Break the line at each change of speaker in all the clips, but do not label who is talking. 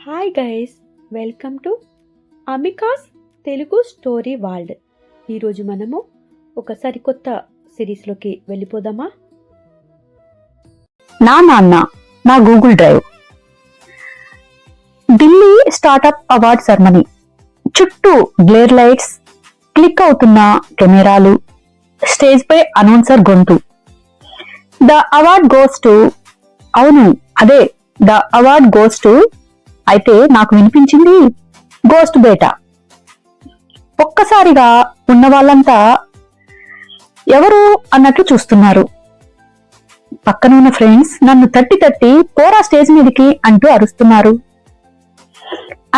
Hi guys, welcome to Amika's Telugu story world. ఈరోజు మనము ఒక సరికొత్త సిరీస్లోకి వెళ్ళిపోదామా?
నా నాన్న నా Google drive. Delhi startup award ceremony. చుట్టూ గ్లేర్ లైట్స్, క్లిక్ అవుతున్న కెమెరాలు, స్టేజ్ పై అనౌన్సర్ గొంతు. The award goes to. అవును, అదే ద అవార్డ్ గోస్ టు. అయితే నాకు వినిపించింది గోస్ట్ బేటా. ఒక్కసారిగా ఉన్న వాళ్ళంతా ఎవరు అన్నట్లు చూస్తున్నారు. పక్కన ఉన్న ఫ్రెండ్స్ నన్ను తట్టి తట్టి పోరా స్టేజ్ మీదకి అంటూ అరుస్తున్నారు.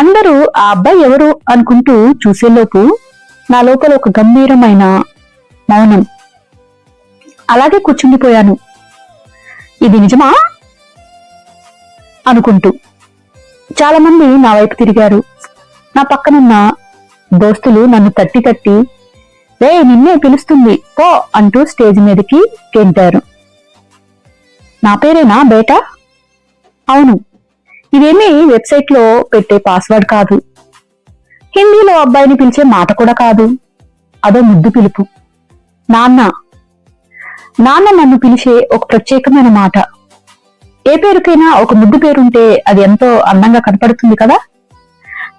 అందరూ ఆ అబ్బాయి ఎవరు అనుకుంటూ చూసేలోపు నా లోపల ఒక గంభీరమైన మౌనం. అలాగే కూర్చుండిపోయాను. ఇది నిజమా అనుకుంటూ. చాలా మంది నా వైపు తిరిగారు. నా పక్కనున్న దోస్తులు నన్ను తట్టి తట్టి రే నిన్నే పిలుస్తుంది పో అంటూ స్టేజ్ మీదకి గెంటారు. నా పేరేనా బేటా? అవును, ఇదేమీ వెబ్సైట్ లో పెట్టే పాస్వర్డ్ కాదు. హిందీలో అబ్బాయిని పిలిచే మాట కూడా కాదు. అదో ముద్దు పిలుపు. నాన్న. నాన్న నన్ను పిలిచే ఒక ప్రత్యేకమైన మాట. ఏ పేరుకైనా ఒక ముద్దు పేరుంటే అది ఎంతో అందంగా కనపడుతుంది కదా.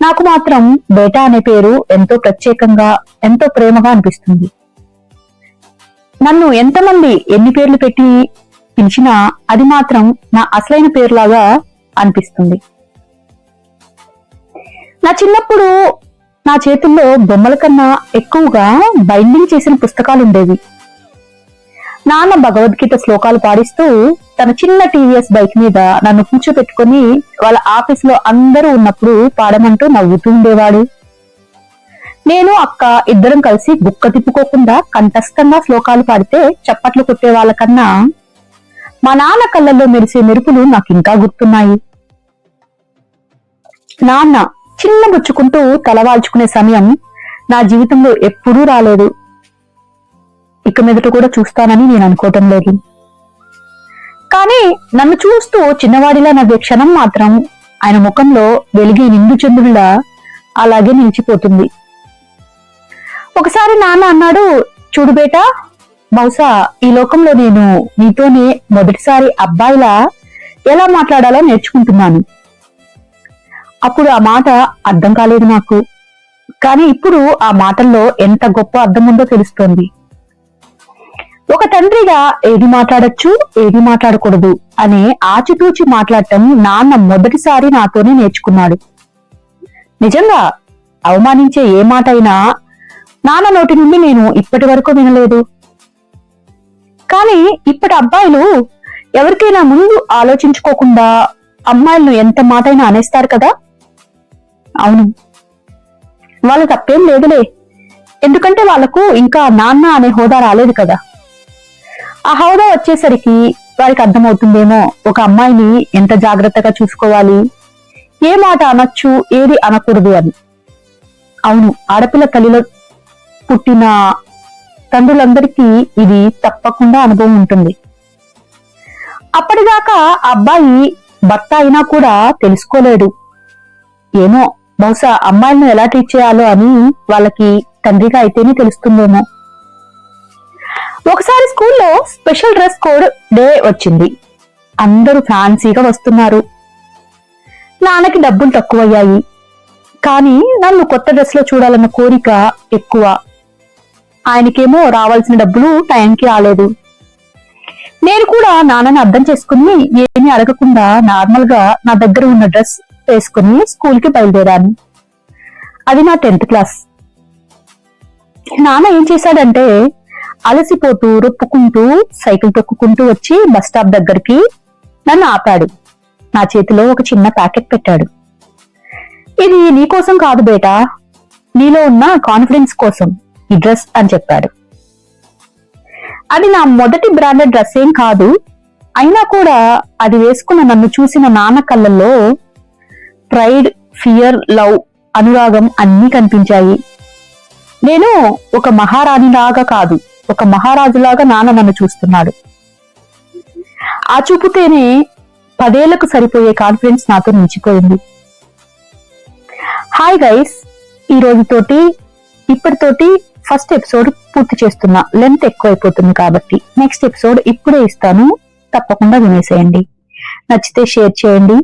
నాకు మాత్రం బేటా అనే పేరు ఎంతో ప్రత్యేకంగా, ఎంతో ప్రేమగా అనిపిస్తుంది. నన్ను ఎంతమంది ఎన్ని పేర్లు పెట్టి పిలిచినా అది మాత్రం నా అసలైన పేరులాగా అనిపిస్తుంది. నా చిన్నప్పుడు నా చేతుల్లో బొమ్మల కన్నా ఎక్కువగా బైండింగ్ చేసిన పుస్తకాలు ఉండేవి. నాన్న భగవద్గీత శ్లోకాలు పాడిస్తూ తన చిన్న టీవీఎస్ బైక్ మీద నన్ను కూర్చోపెట్టుకుని వాళ్ళ ఆఫీసులో అందరూ ఉన్నప్పుడు పాడమంటూ నవ్వుతూ ఉండేవాడు. నేను అక్క ఇద్దరం కలిసి గుక్క తిప్పుకోకుండా కంఠస్థంగా శ్లోకాలు పాడితే చప్పట్లు కొట్టే వాళ్ళకన్నా మా నాన్న కళ్ళల్లో మెరిసే మెరుపులు నాకు ఇంకా గుర్తున్నాయి. నాన్న చిన్న బుచ్చుకుంటూ తలవాల్చుకునే సమయం నా జీవితంలో ఎప్పుడూ రాలేదు. ఇక మీదట కూడా చూస్తానని నేను అనుకోవటం లేదు. కానీ నన్ను చూస్తూ చిన్నవాడిలా నవ్వే క్షణం మాత్రం ఆయన ముఖంలో వెలిగే నిండు చంద్రుడిలా అలాగే నిలిచిపోతుంది. ఒకసారి నాన్న అన్నాడు, చూడు బేటా, బహుశా ఈ లోకంలో నేను నీతోనే మొదటిసారి అబ్బాయిలా ఎలా మాట్లాడాలో నేర్చుకుంటున్నాను. అప్పుడు ఆ మాట అర్థం కాలేదు నాకు. కానీ ఇప్పుడు ఆ మాటల్లో ఎంత గొప్ప అర్థం ఉందో తెలుస్తోంది. ఒక తండ్రిగా ఏది మాట్లాడొచ్చు, ఏది మాట్లాడకూడదు అనే ఆచితూచి మాట్లాడటం నాన్న మొదటిసారి నాతోనే నేర్చుకున్నాడు. నిజంగా అవమానించే ఏ మాట అయినా నాన్న నోటి నుండి నేను ఇప్పటి వరకు వినలేదు. కానీ ఇప్పటి అబ్బాయిలు ఎవరికైనా ముందు ఆలోచించుకోకుండా అమ్మాయిలను ఎంత మాటైనా అనేస్తారు కదా. అవును, వాళ్ళ తప్పేం లేదులే. ఎందుకంటే వాళ్లకు ఇంకా నాన్న అనే హోదా రాలేదు కదా. ఆ హోదా వచ్చేసరికి వారికి అర్థమవుతుందేమో ఒక అమ్మాయిని ఎంత జాగ్రత్తగా చూసుకోవాలి, ఏ మాట అనొచ్చు, ఏది అనకూడదు అని. అవును, ఆడపిల్ల తల్లిలో పుట్టిన తండ్రులందరికీ ఇది తప్పకుండా అనుభవం ఉంటుంది. అప్పటిదాకా అబ్బాయి భర్త అయినా కూడా తెలుసుకోలేడు. ఏమో, బహుశా అమ్మాయిలను ఎలా ట్రీట్ చేయాలో అని వాళ్ళకి తండ్రిగా అయితేనే తెలుస్తుందేమో. ఒకసారి స్కూల్లో స్పెషల్ డ్రెస్ కోడ్ డే వచ్చింది. అందరూ ఫ్యాన్సీగా వస్తున్నారు. నాన్నకి డబ్బులు తక్కువయ్యాయి, కానీ నన్ను కొత్త డ్రెస్ లో చూడాలన్న కోరిక ఎక్కువ. ఆయనకేమో రావాల్సిన డబ్బులు టైంకి రాలేదు. నేను కూడా నాన్నని అర్థం చేసుకుని ఏమీ అడగకుండా నార్మల్ గా నా దగ్గర ఉన్న డ్రెస్ వేసుకుని స్కూల్ కి బయలుదేరాను. అది నా 10th క్లాస్. నాన్న ఏం చేశాడంటే అలసిపోతూ రొప్పుకుంటూ సైకిల్ తొక్కుకుంటూ వచ్చి బస్ స్టాప్ దగ్గరికి నన్ను ఆపాడు. నా చేతిలో ఒక చిన్న ప్యాకెట్ పెట్టాడు. ఇది నీకోసం కాదు బేటా, నీలో ఉన్న కాన్ఫిడెన్స్ కోసం ఈ డ్రెస్ అని చెప్పాడు. అది నా మొదటి బ్రాండెడ్ డ్రెస్ ఏం కాదు. అయినా కూడా అది వేసుకున్న నన్ను చూసిన నాన్న కళ్ళల్లో ప్రైడ్, ఫియర్, లవ్, అనురాగం అన్నీ కనిపించాయి. నేను ఒక మహారాణిలాగా కాదు, ఒక మహారాజులాగా నాన్న నన్ను చూస్తున్నాడు. ఆ చూపుతేనే 10 ఏళ్లకు సరిపోయే కాన్ఫిడెన్స్ నాతో నిలిచిపోయింది. హాయ్ గైస్, ఈ రోజుతోటి ఇప్పటితోటి ఫస్ట్ ఎపిసోడ్ పూర్తి చేస్తున్నా. లెంత్ ఎక్కువైపోతుంది కాబట్టి నెక్స్ట్ ఎపిసోడ్ ఇప్పుడే ఇస్తాను, తప్పకుండా వినేసేయండి. నచ్చితే షేర్ చేయండి,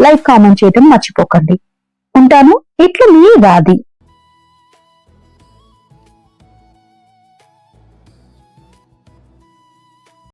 లైక్ కామెంట్ చేయడం మర్చిపోకండి. ఉంటాను. ఇట్లా మీ రాధి.